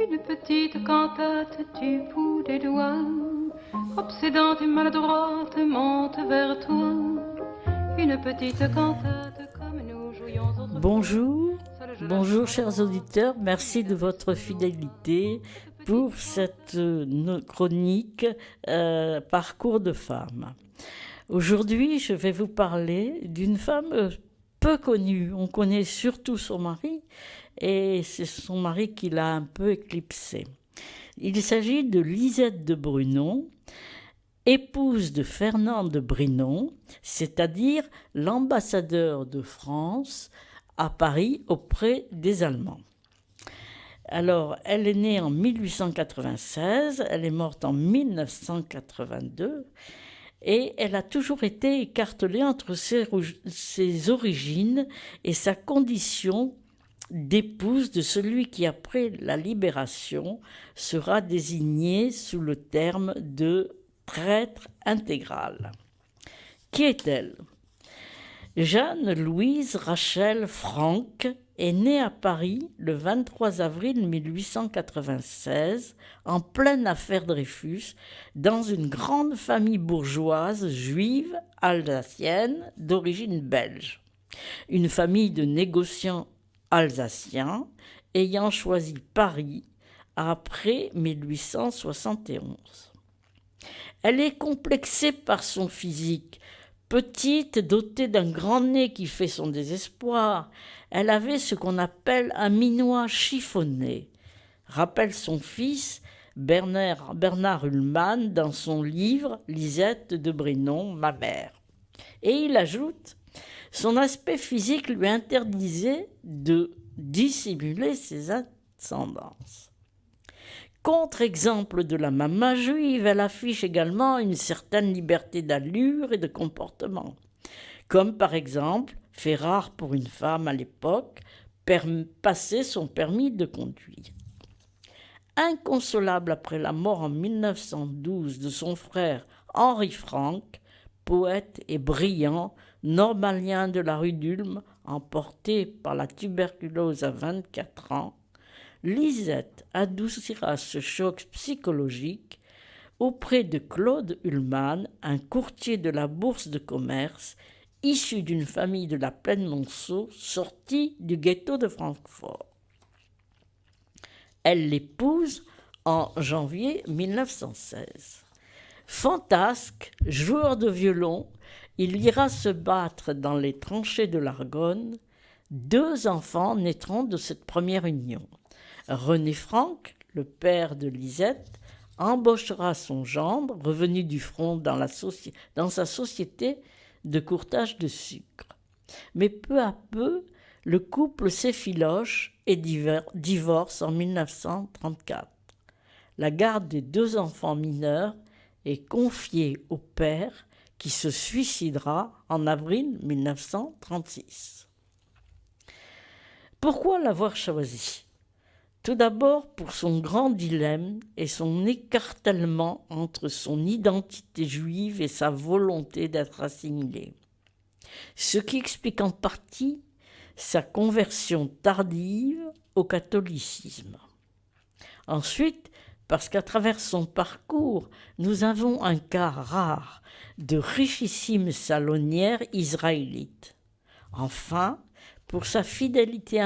Une petite cantate du bout des doigts, obsédante et maladroite, monte vers toi. Une petite cantate comme nous jouions autrefois. Bonjour, bonjour chers auditeurs, merci de votre fidélité pour cette chronique Parcours de femme. Aujourd'hui, je vais vous parler d'une femme peu connue. On connaît surtout son mari et c'est son mari qui l'a un peu éclipsée. Il s'agit de Lisette de Brunon, épouse de Fernand de Brinon, c'est-à-dire l'ambassadeur de France à Paris auprès des Allemands. Alors, elle est née en 1896, elle est morte en 1982 et elle a toujours été écartelée entre ses origines et sa condition d'épouse de celui qui, après la Libération, sera désigné sous le terme de prêtre intégral. Qui est-elle ? Jeanne-Louise Rachel Franck est née à Paris le 23 avril 1896, en pleine affaire Dreyfus, dans une grande famille bourgeoise juive alsacienne d'origine belge. Une famille de négociants alsaciens ayant choisi Paris après 1871. Elle est complexée par son physique. Petite, dotée d'un grand nez qui fait son désespoir, elle avait ce qu'on appelle un minois chiffonné, rappelle son fils Bernard Ullmann dans son livre « Lisette de Brinon, ma mère ». Et il ajoute « Son aspect physique lui interdisait de dissimuler ses ascendances ». Contre-exemple de la maman juive, elle affiche également une certaine liberté d'allure et de comportement, comme par exemple, fait rare pour une femme à l'époque, passer son permis de conduire. Inconsolable après la mort en 1912 de son frère Henri Franck, poète et brillant, normalien de la rue d'Ulm, emporté par la tuberculose à 24 ans, Lisette adoucira ce choc psychologique auprès de Claude Ullmann, un courtier de la bourse de commerce, issu d'une famille de la Plaine Monceau, sortie du ghetto de Francfort. Elle l'épouse en janvier 1916. Fantasque, joueur de violon, il ira se battre dans les tranchées de l'Argonne. 2 enfants naîtront de cette première union. René Franck, le père de Lisette, embauchera son gendre, revenu du front dans sa société de courtage de sucre. Mais peu à peu, le couple s'effiloche et divorce en 1934. La garde des 2 enfants mineurs est confiée au père qui se suicidera en avril 1936. Pourquoi l'avoir choisi ? Tout d'abord pour son grand dilemme et son écartèlement entre son identité juive et sa volonté d'être assimilée. Ce qui explique en partie sa conversion tardive au catholicisme. Ensuite, parce qu'à travers son parcours, nous avons un cas rare de richissime salonière israélite. Enfin, pour sa fidélité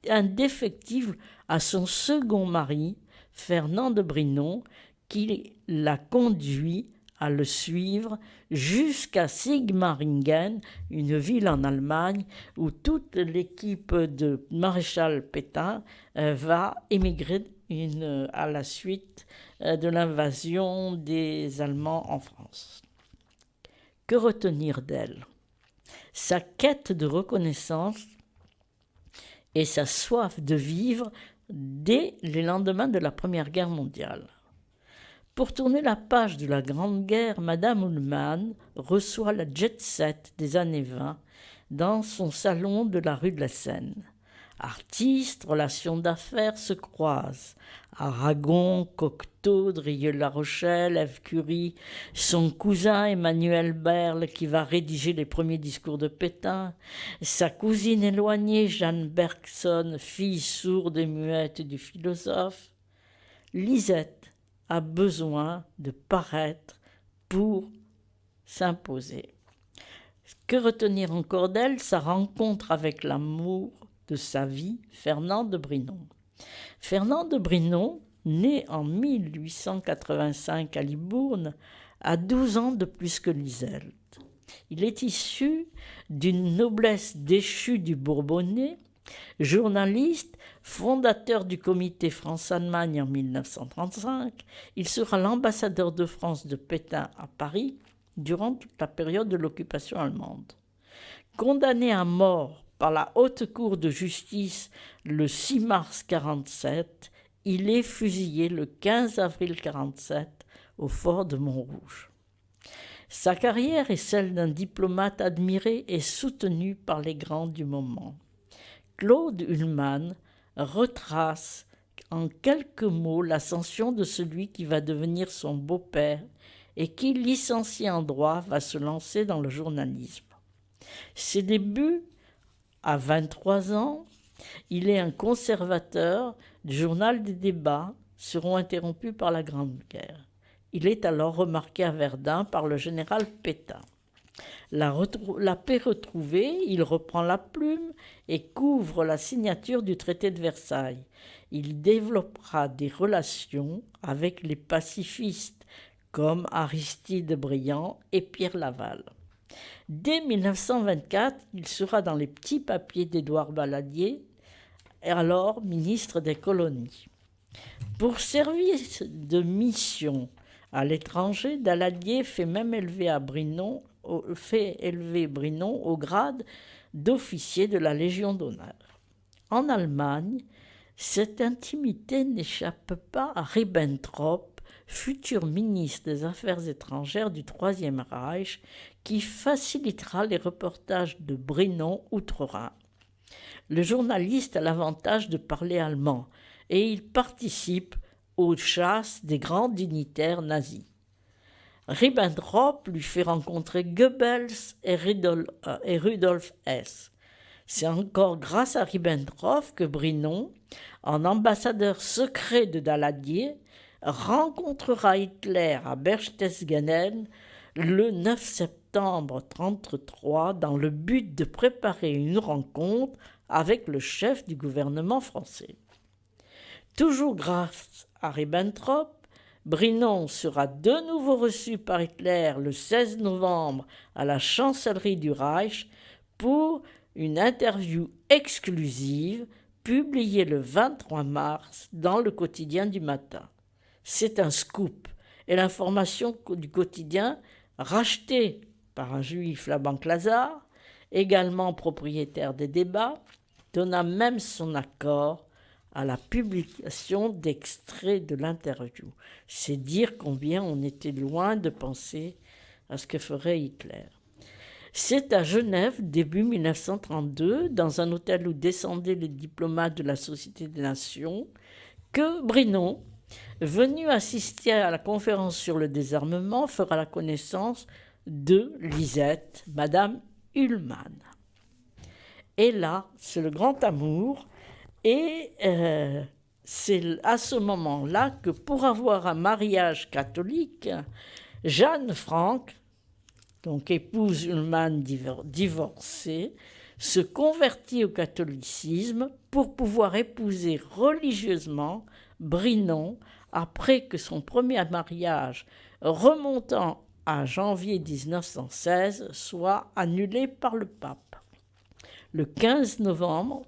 indéfectible à son second mari, Fernand de Brinon, qui l'a conduit à le suivre jusqu'à Sigmaringen, une ville en Allemagne où toute l'équipe de Maréchal Pétain va émigrer à la suite de l'invasion des Allemands en France. Que retenir d'elle ? Sa quête de reconnaissance et sa soif de vivre dès les lendemains de la Première Guerre mondiale. Pour tourner la page de la Grande Guerre, Madame Ullmann reçoit la jet-set des années 20 dans son salon de la rue de la Seine. Artistes, relations d'affaires se croisent. Aragon, Cocteau, Drieux-La Rochelle, Ève Curie, son cousin Emmanuel Berle qui va rédiger les premiers discours de Pétain, sa cousine éloignée Jeanne Bergson, fille sourde et muette du philosophe, Lisette a besoin de paraître pour s'imposer. Que retenir encore d'elle? Sa rencontre avec l'amour de sa vie, Fernand de Brinon. Fernand de Brinon, né en 1885 à Libourne, a 12 ans de plus que Lisette. Il est issu d'une noblesse déchue du Bourbonnais, journaliste, fondateur du comité France-Allemagne en 1935. Il sera l'ambassadeur de France de Pétain à Paris durant toute la période de l'occupation allemande. Condamné à mort par la Haute Cour de justice le 6 mars 1947, il est fusillé le 15 avril 1947 au fort de Montrouge. Sa carrière est celle d'un diplomate admiré et soutenu par les grands du moment. Claude Ullmann retrace en quelques mots l'ascension de celui qui va devenir son beau-père et qui, licencié en droit, va se lancer dans le journalisme. Ses débuts, à 23 ans, il est un conservateur du journal des débats, seront interrompus par la Grande Guerre. Il est alors remarqué à Verdun par le général Pétain. La paix retrouvée, il reprend la plume et couvre la signature du traité de Versailles. Il développera des relations avec les pacifistes comme Aristide Briand et Pierre Laval. Dès 1924, il sera dans les petits papiers d'Édouard Balladur, alors ministre des colonies. Pour service de mission à l'étranger, Daladier fait élever Brinon au grade d'officier de la Légion d'honneur. En Allemagne, cette intimité n'échappe pas à Ribbentrop, futur ministre des Affaires étrangères du Troisième Reich, qui facilitera les reportages de Brinon outre-Rhin. Le journaliste a l'avantage de parler allemand et il participe aux chasses des grands dignitaires nazis. Ribbentrop lui fait rencontrer Goebbels et Rudolf Hess. C'est encore grâce à Ribbentrop que Brinon, en ambassadeur secret de Daladier, rencontrera Hitler à Berchtesgaden le 9 septembre 1933 dans le but de préparer une rencontre avec le chef du gouvernement français. Toujours grâce à Ribbentrop, Brinon sera de nouveau reçu par Hitler le 16 novembre à la chancellerie du Reich pour une interview exclusive publiée le 23 mars dans le quotidien du Matin. C'est un scoop et l'information du quotidien, rachetée par un juif, Laban Lazare, également propriétaire des débats, donna même son accord à la publication d'extraits de l'interview. C'est dire combien on était loin de penser à ce que ferait Hitler. C'est à Genève, début 1932, dans un hôtel où descendaient les diplomates de la Société des Nations, que Brinon, venu assister à la conférence sur le désarmement, fera la connaissance de Lisette, Madame Ullmann. Et là, c'est le grand amour. Et c'est à ce moment-là que pour avoir un mariage catholique, Jeanne Frank, donc épouse Ullmann divorcée, se convertit au catholicisme pour pouvoir épouser religieusement Brinon après que son premier mariage, remontant à janvier 1916, soit annulé par le pape. Le 15 novembre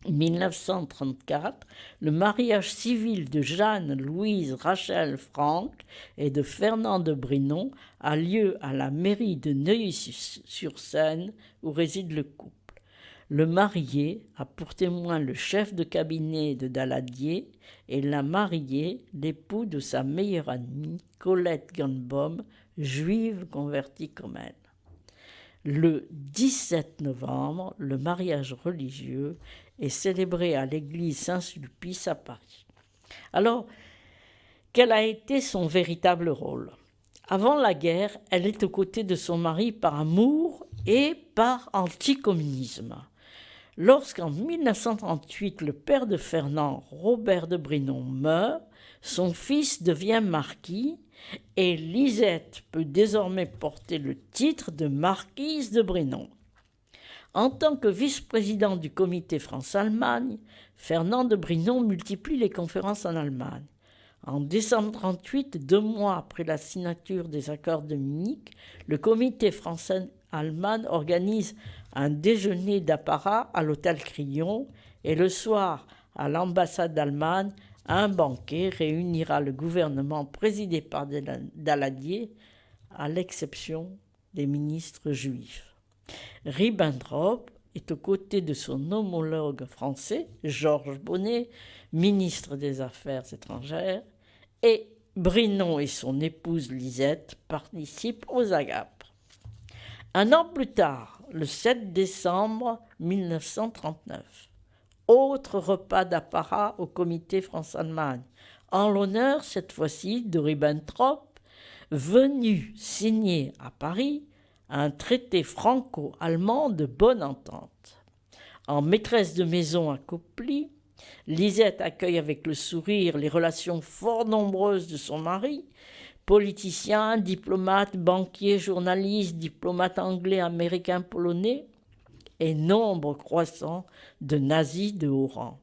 1934, le mariage civil de Jeanne-Louise Rachel Frank et de Fernand de Brinon a lieu à la mairie de Neuilly-sur-Seine où réside le couple. Le marié a pour témoin le chef de cabinet de Daladier et la mariée, l'époux de sa meilleure amie, Colette Gunbaum, juive convertie comme elle. Le 17 novembre, le mariage religieux est célébré à l'église Saint-Sulpice à Paris. Alors, quel a été son véritable rôle? Avant la guerre, elle est aux côtés de son mari par amour et par anticommunisme. Lorsqu'en 1938, le père de Fernand, Robert de Brinon, meurt, son fils devient marquis et Lisette peut désormais porter le titre de marquise de Brinon. En tant que vice-président du comité France-Allemagne, Fernand de Brinon multiplie les conférences en Allemagne. En décembre 1938, 2 mois après la signature des accords de Munich, le comité France-Allemagne organise un déjeuner d'apparat à l'hôtel Crillon et le soir, à l'ambassade d'Allemagne, un banquet réunira le gouvernement présidé par Daladier, à l'exception des ministres juifs. Ribbentrop est aux côtés de son homologue français, Georges Bonnet, ministre des Affaires étrangères, et Brinon et son épouse Lisette participent aux agapes. Un an plus tard, le 7 décembre 1939, autre repas d'apparat au comité France-Allemagne, en l'honneur cette fois-ci de Ribbentrop, venu signer à Paris un traité franco-allemand de bonne entente. En maîtresse de maison à Coply, Lisette accueille avec le sourire les relations fort nombreuses de son mari, politicien, diplomate, banquier, journaliste, diplomate anglais, américain, polonais, et nombre croissant de nazis de haut rang.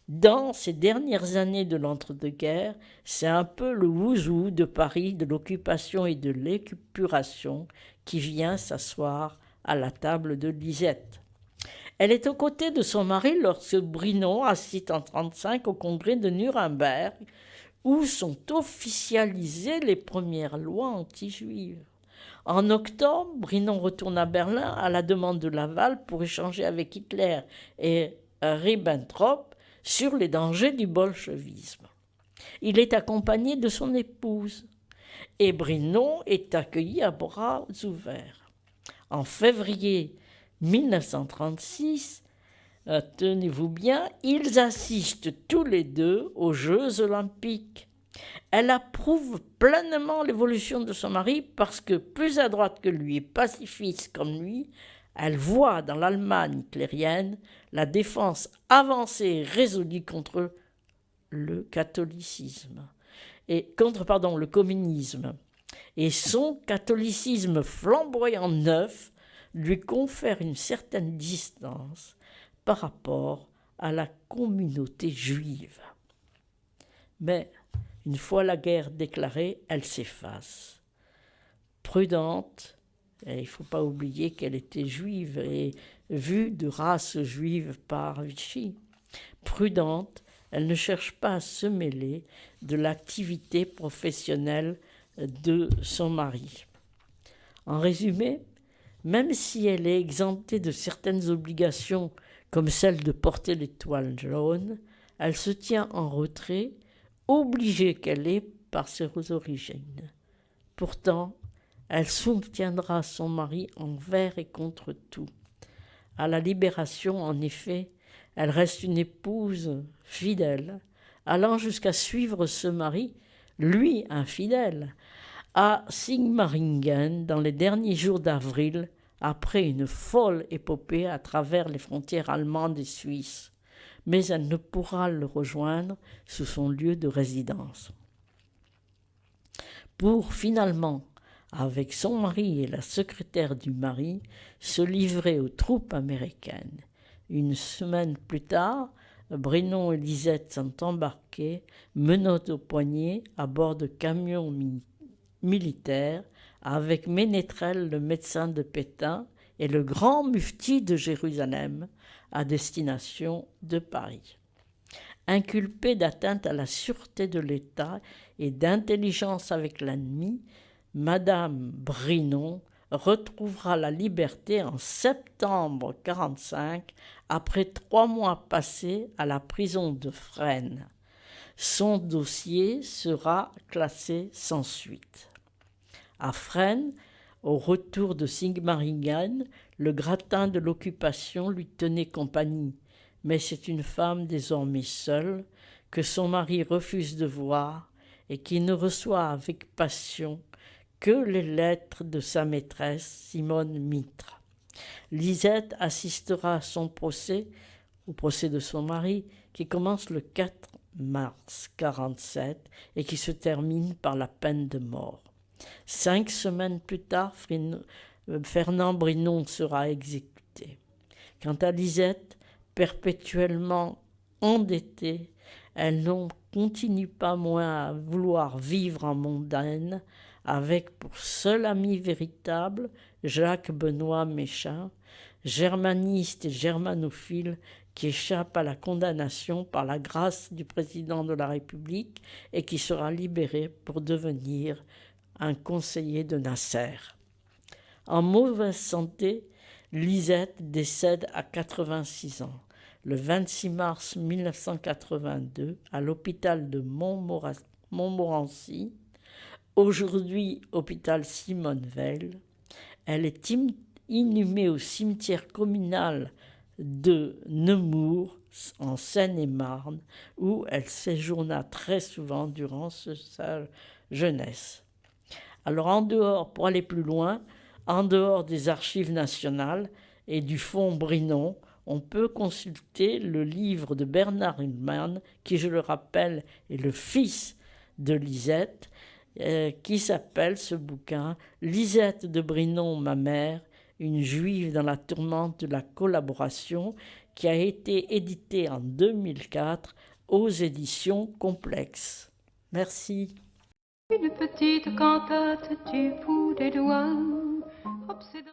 Dans ces dernières années de l'entre-deux-guerres, c'est un peu le ouzou de Paris, de l'occupation et de l'épuration qui vient s'asseoir à la table de Lisette. Elle est aux côtés de son mari lorsque Brinon assiste en 1935 au congrès de Nuremberg, où sont officialisées les premières lois anti-juives. En octobre, Brinon retourne à Berlin à la demande de Laval pour échanger avec Hitler et Ribbentrop sur les dangers du bolchevisme. Il est accompagné de son épouse et Brinon est accueilli à bras ouverts. En février 1936, tenez-vous bien, ils assistent tous les deux aux Jeux olympiques. Elle approuve pleinement l'évolution de son mari parce que, plus à droite que lui et pacifiste comme lui, elle voit dans l'Allemagne hitlérienne la défense avancée et résolue contre le catholicisme le communisme. Et son catholicisme flamboyant neuf lui confère une certaine distance par rapport à la communauté juive. Mais une fois la guerre déclarée, elle s'efface. Prudente, et il ne faut pas oublier qu'elle était juive et vue de race juive par Vichy. Prudente, elle ne cherche pas à se mêler de l'activité professionnelle de son mari. En résumé, même si elle est exemptée de certaines obligations comme celle de porter l'étoile jaune, elle se tient en retrait, obligée qu'elle est par ses origines. Pourtant, elle soutiendra son mari envers et contre tout. À la Libération, en effet, elle reste une épouse fidèle, allant jusqu'à suivre ce mari, lui infidèle, à Sigmaringen dans les derniers jours d'avril, après une folle épopée à travers les frontières allemandes et suisses. Mais elle ne pourra le rejoindre sous son lieu de résidence. Pour finalement, avec son mari et la secrétaire du mari, se livrer aux troupes américaines. Une semaine plus tard, Brinon et Lisette sont embarqués, menottes aux poignets, à bord de camions militaires, avec Ménétrel, le médecin de Pétain, et le grand mufti de Jérusalem, à destination de Paris. Inculpée d'atteinte à la sûreté de l'État et d'intelligence avec l'ennemi, Madame Brinon retrouvera la liberté en septembre 1945, après 3 mois passés à la prison de Fresnes. Son dossier sera classé sans suite. À Fresnes, au retour de Sigmaringen, le gratin de l'occupation lui tenait compagnie, mais c'est une femme désormais seule, que son mari refuse de voir et qui ne reçoit avec passion que les lettres de sa maîtresse, Simone Mitre. Lisette assistera à son procès, au procès de son mari, qui commence le 4 mars 1947 et qui se termine par la peine de mort. 5 semaines plus tard, Fernand Brinon sera exécuté. Quant à Lisette, perpétuellement endettée, elle n'en continue pas moins à vouloir vivre en mondaine, avec pour seul ami véritable Jacques-Benoît Méchain, germaniste et germanophile qui échappe à la condamnation par la grâce du président de la République et qui sera libéré pour devenir un conseiller de Nasser. En mauvaise santé, Lisette décède à 86 ans, le 26 mars 1982, à l'hôpital de Montmorency, aujourd'hui hôpital Simone Veil. Elle est inhumée au cimetière communal de Nemours, en Seine-et-Marne, où elle séjourna très souvent durant sa jeunesse. Alors pour aller plus loin, en dehors des archives nationales et du fonds Brinon, on peut consulter le livre de Bernard Hillman, qui, je le rappelle, est le fils de Lisette, qui s'appelle ce bouquin « Lisette de Brinon, ma mère, une juive dans la tourmente de la collaboration », qui a été édité en 2004 aux éditions Complexes. Merci. Une petite cantate du bout des doigts, obsédant